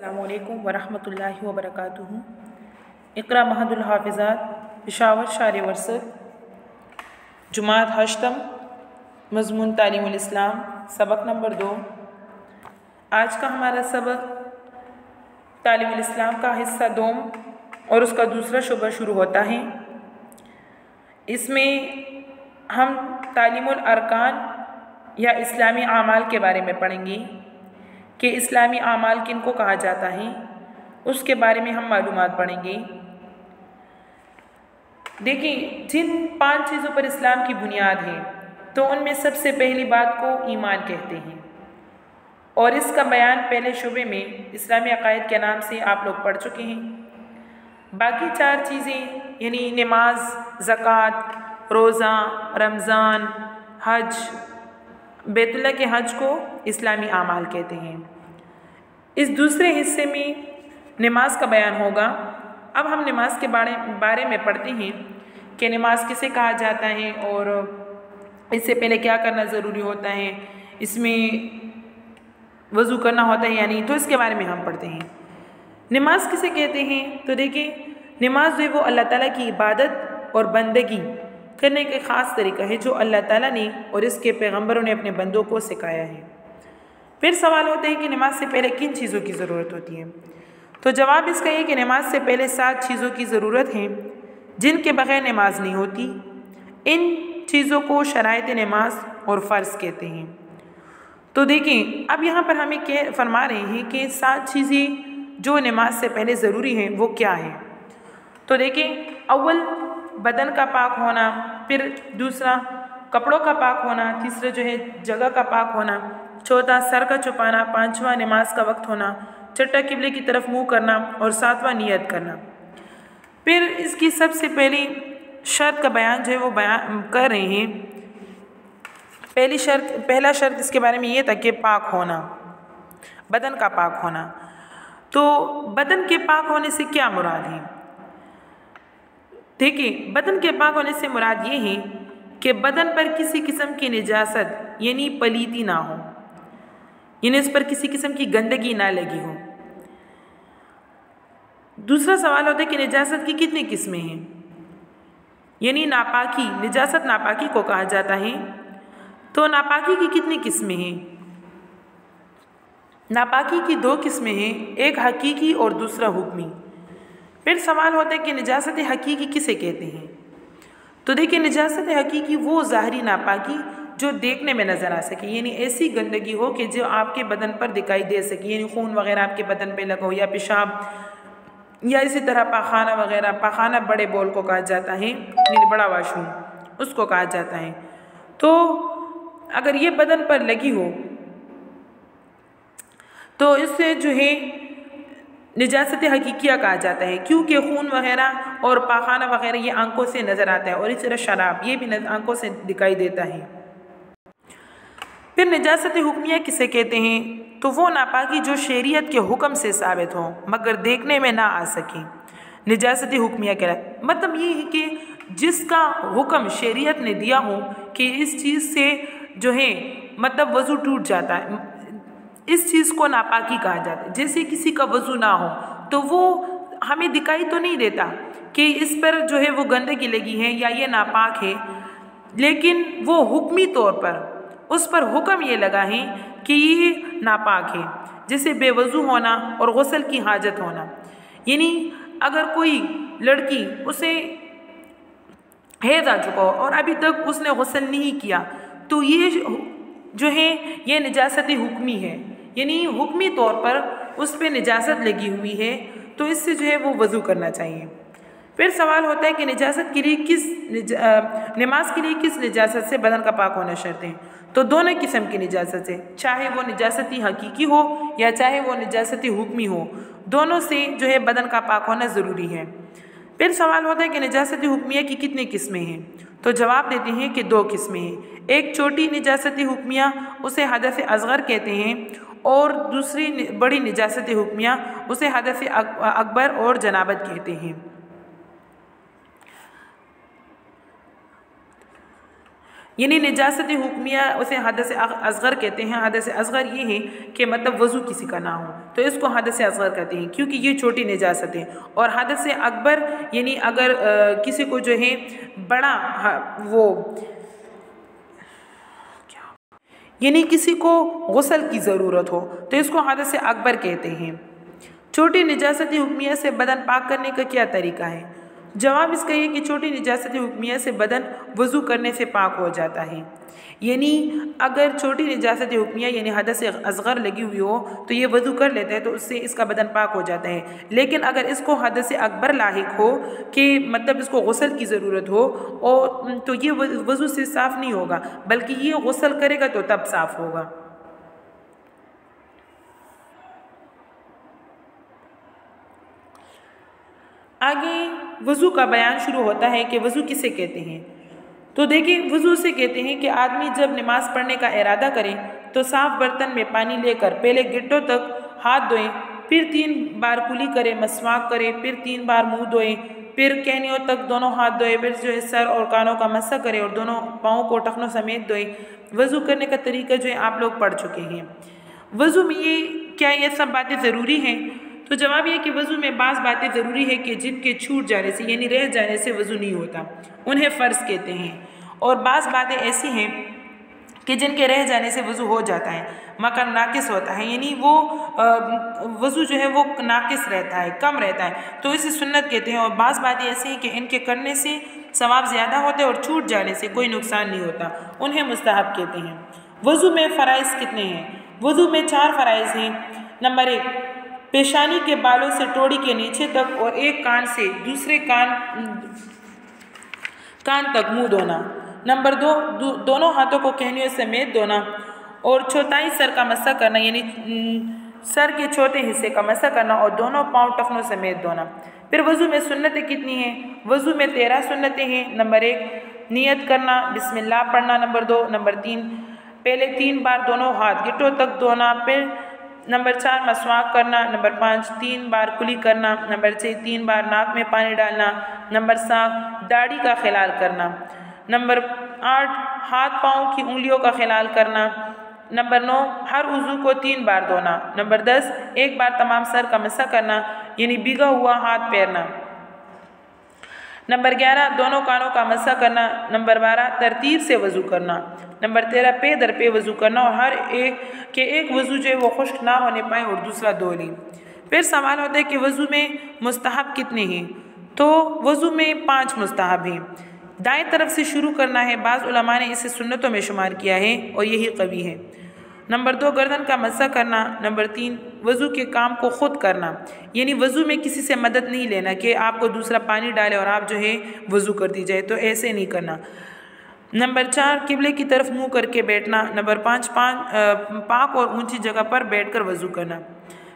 अस्सलामुअलैकुम वरहमतुल्लाहि वबरकातुहू। इक़रा महदुल हाफ़िज़ात पेशावर शार वर्सत जुमात हश्तम मज़मून तालीमुल इस्लाम सबक नंबर 2। आज का हमारा सबक तालीमुल इस्लाम का हिस्सा 2 और उसका दूसरा शुबा शुरू होता है। इसमें हम तालीमुल अरकान या इस्लामी आमाल के बारे में पढ़ेंगे कि इस्लामी आमाल किनको कहा जाता है, उसके बारे में हम मालूमात पढ़ेंगे। देखिए, जिन 5 चीज़ों पर इस्लाम की बुनियाद है तो उनमें सबसे पहली बात को ईमान कहते हैं और इसका बयान पहले शुबे में इस्लामी अक़ायद के नाम से आप लोग पढ़ चुके हैं। बाकी 4 चीज़ें यानी नमाज, ज़कात, रोज़ा, रमज़ान, हज, बैतुल्लाह के हज को इस्लामी आमाल कहते हैं। इस दूसरे हिस्से में नमाज का बयान होगा। अब हम नमाज के बारे में पढ़ते हैं कि नमाज किसे कहा जाता है और इससे पहले क्या करना ज़रूरी होता है, इसमें वज़ू करना होता है या नहीं, तो इसके बारे में हम पढ़ते हैं। नमाज किसे कहते हैं तो देखिए, नमाज जो है वो अल्लाह ताला की इबादत और बंदगी करने का ख़ास तरीका है जो अल्लाह ताला ने और इसके पैगम्बरों ने अपने बंदों को सिखाया है। फिर सवाल होते हैं कि नमाज से पहले किन चीज़ों की ज़रूरत होती है, तो जवाब इसका है कि नमाज से पहले 7 चीज़ों की ज़रूरत है जिनके बग़ैर नमाज नहीं होती। इन चीज़ों को शराइत नमाज और फ़र्ज़ कहते हैं। तो देखें, अब यहाँ पर हमें फरमा रहे हैं कि 7 चीज़ें जो नमाज से पहले ज़रूरी हैं वो क्या हैं। तो देखें, अव्वल बदन का पाक होना, फिर दूसरा कपड़ों का पाक होना, तीसरा जो है जगह का पाक होना, चौथा सर का छुपाना, 5वां नमाज का वक्त होना, छठा किबले की तरफ मुँह करना और 7वां नियत करना। फिर इसकी सबसे पहली शर्त का बयान जो है वो बयान कर रहे हैं। पहला शर्त इसके बारे में ये था कि पाक होना, बदन का पाक होना। तो बदन के पाक होने से क्या मुराद है? देखिए, बदन के पाक होने से मुराद ये है कि बदन पर किसी किस्म की निजासत यानी पलीती ना हो, यानी इस पर किसी किस्म की गंदगी ना लगी हो। दूसरा सवाल होता है कि निजासत की कितनी किस्में हैं, यानी नापाकी, निजासत नापाकी को कहा जाता है। तो नापाकी की कितनी किस्में हैं? नापाकी की 2 किस्में हैं, एक हकीकी और दूसरा हुक्मी। फिर सवाल होता है कि निजासत हकीकी किसे कहते हैं? तो देखिए, निजासत हकीकी वो ज़ाहरी नापाकी जो देखने में नज़र आ सके, यानी ऐसी गंदगी हो कि जो आपके बदन पर दिखाई दे सके, यानी खून वगैरह आपके बदन पे लगा हो या पेशाब या इसी तरह पाखाना वगैरह। पाखाना बड़े बॉल को कहा जाता है, यानी बड़ा वाशरूम उसको कहा जाता है। तो अगर ये बदन पर लगी हो तो इससे जो है निजासत हकीकिया कहा जाता है, क्योंकि खून वगैरह और पाखाना वगैरह ये आंखों से नज़र आता है और इस तरह शराब ये भी आंखों से दिखाई देता है। फिर निजासत हुक्मिया किसे कहते हैं? तो वो नापाकी जो शरीयत के हुक्म से साबित हो मगर देखने में ना आ सके, निजासत हुक्मिया कहलाता। मतलब ये है कि जिसका हुक्म शरीयत ने दिया हो कि इस चीज़ से जो है मतलब वज़ू टूट जाता है, इस चीज़ को नापाकी कहा जाता है। जैसे किसी का वज़ू ना हो तो वो हमें दिखाई तो नहीं देता कि इस पर जो है वो गंदगी लगी है या ये नापाक है, लेकिन वो हुक्मी तौर पर उस पर हुक्म ये लगा है कि ये नापाक है। जैसे बेवज़ू होना और गुस्ल की हाजत होना, यानी अगर कोई लड़की उसे हैज़ आ चुका हो और अभी तक उसने गुस्ल नहीं किया तो ये जो है ये निजासत हुक्मी है, यानी हुक्मी तौर पर उस पर निजासत लगी हुई है, तो इससे जो है वो वज़ू करना चाहिए। फिर सवाल होता है कि निजासत के लिए नमाज के लिए किस निजासत से बदन का पाक होना शर्त है? तो दोनों किस्म की निजासत से, चाहे वो निजासती हकीकी हो या चाहे वो निजासती हुक्मी हो, दोनों से जो है बदन का पाक होना ज़रूरी है। फिर सवाल होता है कि निजासती हुक्मिया की कितनी किस्में हैं? तो जवाब देते हैं कि 2 किस्में हैं। एक छोटी निजासती हुक्मिया उसे हदस असग़र कहते हैं और दूसरी बड़ी निजासती हुक्मिया उसे हदस अकबर और जनाबत कहते हैं। यानी निजासत हुक्मिया उसे हदस असगर कहते हैं। हदस असगर ये है कि मतलब वज़ू किसी का ना हो तो इसको हदस असगर कहते हैं, क्योंकि ये छोटी निजासत है। और हदस अकबर यानी अगर किसी को जो है बड़ा वो यानी किसी को गुस्ल की ज़रूरत हो तो इसको हदस अकबर कहते हैं। छोटी निजासत हुक्मिया से बदन पाक करने का क्या तरीका है? जवाब इसका ये कि छोटी निजासत हुक्मिया से बदन वज़ू करने से पाक हो जाता है। यानी अगर छोटी निजासत हुक्मिया यानी हदस असगर लगी हुई हो तो ये वज़ू कर लेता है तो उससे इसका बदन पाक हो जाता है। लेकिन अगर इसको हदस अकबर लाहिक हो कि मतलब इसको गुस्ल की ज़रूरत हो और तो ये वज़ू से साफ़ नहीं होगा, बल्कि ये गुस्ल करेगा तो तब साफ़ होगा। आगे वज़ू का बयान शुरू होता है कि वज़ू किसे कहते हैं। तो देखिए, वज़ू से कहते हैं कि आदमी जब नमाज़ पढ़ने का इरादा करे तो साफ़ बर्तन में पानी लेकर पहले गिट्टों तक हाथ धोएं, फिर 3 बार कुली करे, मसवाक करे, फिर 3 बार मुँह धोएं, फिर कहनियों तक दोनों हाथ धोए, फिर जो है सर और कानों का मसा करे और दोनों पाँव को टखनों समेत धोए। वज़ू करने का तरीका जो है आप लोग पढ़ चुके हैं। वज़ू में ये सब बातें ज़रूरी हैं? तो जवाब ये कि वज़ू में बाज़ बातें ज़रूरी है कि जिनके छूट जाने से यानी रह जाने से वज़ू नहीं होता, उन्हें फ़र्ज़ कहते हैं। और बाज़ बातें ऐसी हैं कि जिनके रह जाने से वज़ू हो जाता है, मगर नाकिस होता है, यानी वो वज़ू जो है वो नाकिस रहता है, कम रहता है, तो इसे सुन्नत कहते हैं। और बाज़ बातें ऐसी हैं कि इनके करने से सवाब ज़्यादा होते हैं और छूट जाने से कोई नुकसान नहीं होता, उन्हें मुस्तहब कहते हैं। वज़ू में फ़राइज़ कितने हैं? वज़ू में 4 फ़राइज़ हैं। नंबर 1, पेशानी के बालों से टोड़ी के नीचे तक और एक कान से दूसरे कान तक मुंह धोना। नंबर 2, दोनों हाथों को कहनियों समेत धोना। और चौथाई सर का मसा करना, यानी सर के छोटे हिस्से का मसा करना और दोनों पाँव टखनों समेत धोना। फिर वज़ू में सुन्नतें कितनी हैं? वज़ू में 13 सुन्नतें हैं। नंबर 1, नियत करना, बिस्मिल्लाह पढ़ना। नंबर 2, नंबर 3, पहले 3 बार दोनों हाथ गिट्टों तक धोना। फिर नंबर 4, मसवाक करना। नंबर 5, 3 बार कुली करना। नंबर 6, 3 बार नाक में पानी डालना। नंबर 7, दाढ़ी का खिलाल करना। नंबर 8, हाथ पाँव की उंगलियों का खिलाल करना। नंबर 9, हर उज़ू को 3 बार धोना। नंबर 10, 1 बार तमाम सर का मसा करना, यानी भीगा हुआ हाथ फेरना। नंबर 11, दोनों कानों का मसा करना। नंबर 12, तरतीब से वज़ू करना। नंबर 13, पे दर पे वज़ू करना और हर एक वज़ू जो है वो खुश्क ना होने पाए और दूसरा धो लें। फिर सवाल होता है कि वज़ू में मुस्तहब कितने हैं? तो वज़ू में 5 मुस्तहब हैं। दाएं तरफ से शुरू करना है, बाज़ उलमा ने इसे सुन्नतों में शुमार किया है और यही कवी है। नंबर 2, गर्दन का मसा करना। नंबर 3, वज़ू के काम को ख़ुद करना, यानी वज़ू में किसी से मदद नहीं लेना कि आपको दूसरा पानी डाले और आप जो है वज़ू कर दी जाए, तो ऐसे नहीं करना। नंबर 4, किबले की तरफ मुँह करके बैठना। नंबर 5, पाक और ऊंची जगह पर बैठकर वज़ू करना।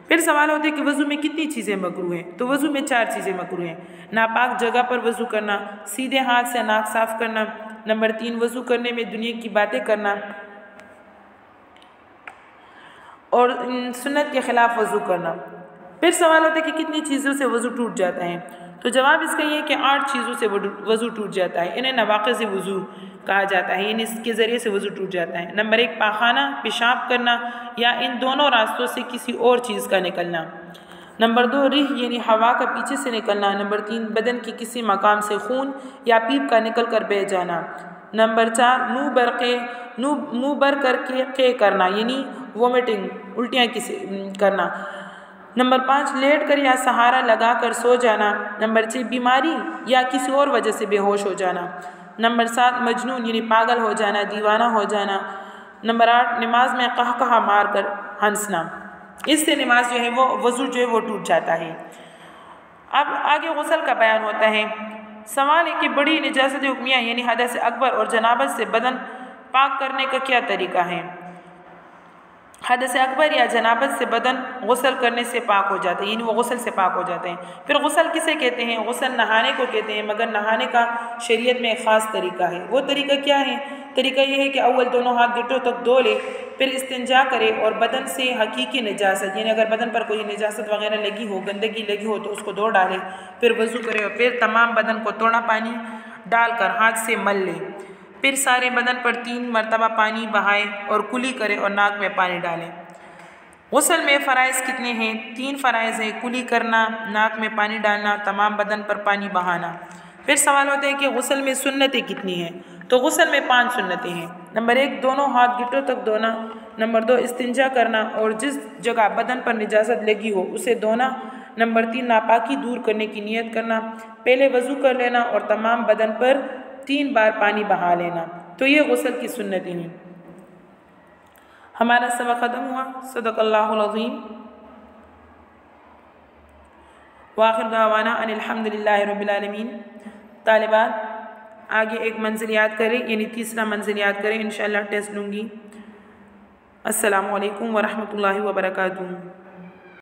फिर सवाल होता है कि वज़ू में कितनी चीज़ें मकरूह हैं? तो वज़ू में 4 चीज़ें मकरूह हैं। नापाक जगह पर वज़ू करना, सीधे हाथ से नाक साफ़ करना। नंबर 3, वज़ू करने में दुनिया की बातें करना और सुन्नत के ख़िलाफ़ वज़ू करना। फिर सवाल होता है कि कितनी चीज़ों से वज़ू टूट जाता है? तो जवाब इसका ये है कि 8 चीज़ों से वज़ू टूट जाता है। इन्हें नवाक़िज़ वज़ू कहा जाता है, यानी इसके ज़रिए से वज़ू टूट जाता है। नंबर 1, पाखाना, पेशाब करना या इन दोनों रास्तों से किसी और चीज़ का निकलना। नंबर 2, रिह यानी हवा का पीछे से निकलना। नंबर 3, बदन के किसी मकाम से खून या पीप का निकल कर बह जाना। नंबर 4, मुँह भर करके करना, यानी वोमिटिंग, उल्टियाँ करना। नंबर 5, लेट कर या सहारा लगा कर सो जाना। नंबर 6, बीमारी या किसी और वजह से बेहोश हो जाना। नंबर 7, मजनून यानी पागल हो जाना, दीवाना हो जाना। नंबर 8, नमाज में कहा मार कर हंसना। इससे नमाज जो है वो वज़ू जो है वो टूट जाता है। अब आगे गुस्ल का बयान होता है। सवाल है कि बड़ी निजासत हुक्मिया यानी हदस अकबर और जनाबत से बदन पाक करने का क्या तरीका है? हदस अकबर या जनाबत से बदन गुस्ल करने से पाक हो जाते हैं, यानी वो गुस्ल से पाक हो जाते हैं। फिर गुस्ल किसे कहते हैं? गुस्ल नहाने को कहते हैं, मगर नहाने का शरीयत में एक ख़ास तरीका है। वो तरीका क्या है? तरीका ये है कि अव्वल दोनों हाथ गिट्टों तक धो ले, फिर इस्तिंजा करे और बदन से हकीकी निजासत यानी अगर बदन पर कोई निजासत वगैरह लगी हो, गंदगी लगी हो तो उसको धो डाले, फिर वज़ू करे और फिर तमाम बदन को थोड़ा पानी डालकर हाथ से मल ले। फिर सारे बदन पर 3 मरतबा पानी बहाए और कुली करें और नाक में पानी डालें। गुस्ल में फ़राइज़ कितने हैं? 3 फ़राइज़ हैं, कुली करना, नाक में पानी डालना, तमाम बदन पर पानी बहाना। फिर सवाल होता है कि गुस्ल में सुन्नतें कितनी हैं? तो गुस्ल में 5 सुन्नतें हैं। नंबर 1, दोनों हाथ गिटों तक धोना। नंबर 2, इस्तिंजा करना और जिस जगह बदन पर निजासत लगी हो उसे धोना। नंबर 3, नापाकी दूर करने की नियत करना। पहले वज़ू कर लेना और तमाम बदन पर 3 बार पानी बहा लेना। तो ये गुस्ल की सुन्नतें हैं। हमारा सबक ख़त्म हुआ। सदक़ल्लाहुल अज़ीम। वाखिर दावाना अनिल हम्दुलिल्लाहि रब्बिल आलमीन। तालिबात आगे एक मंजिल याद करें, यानी तीसरा मंजिल याद करें। इंशाअल्लाह टेस्ट लूँगी। अस्सलामु अलैकुम व रहमतुल्लाहि व बरकातुहू।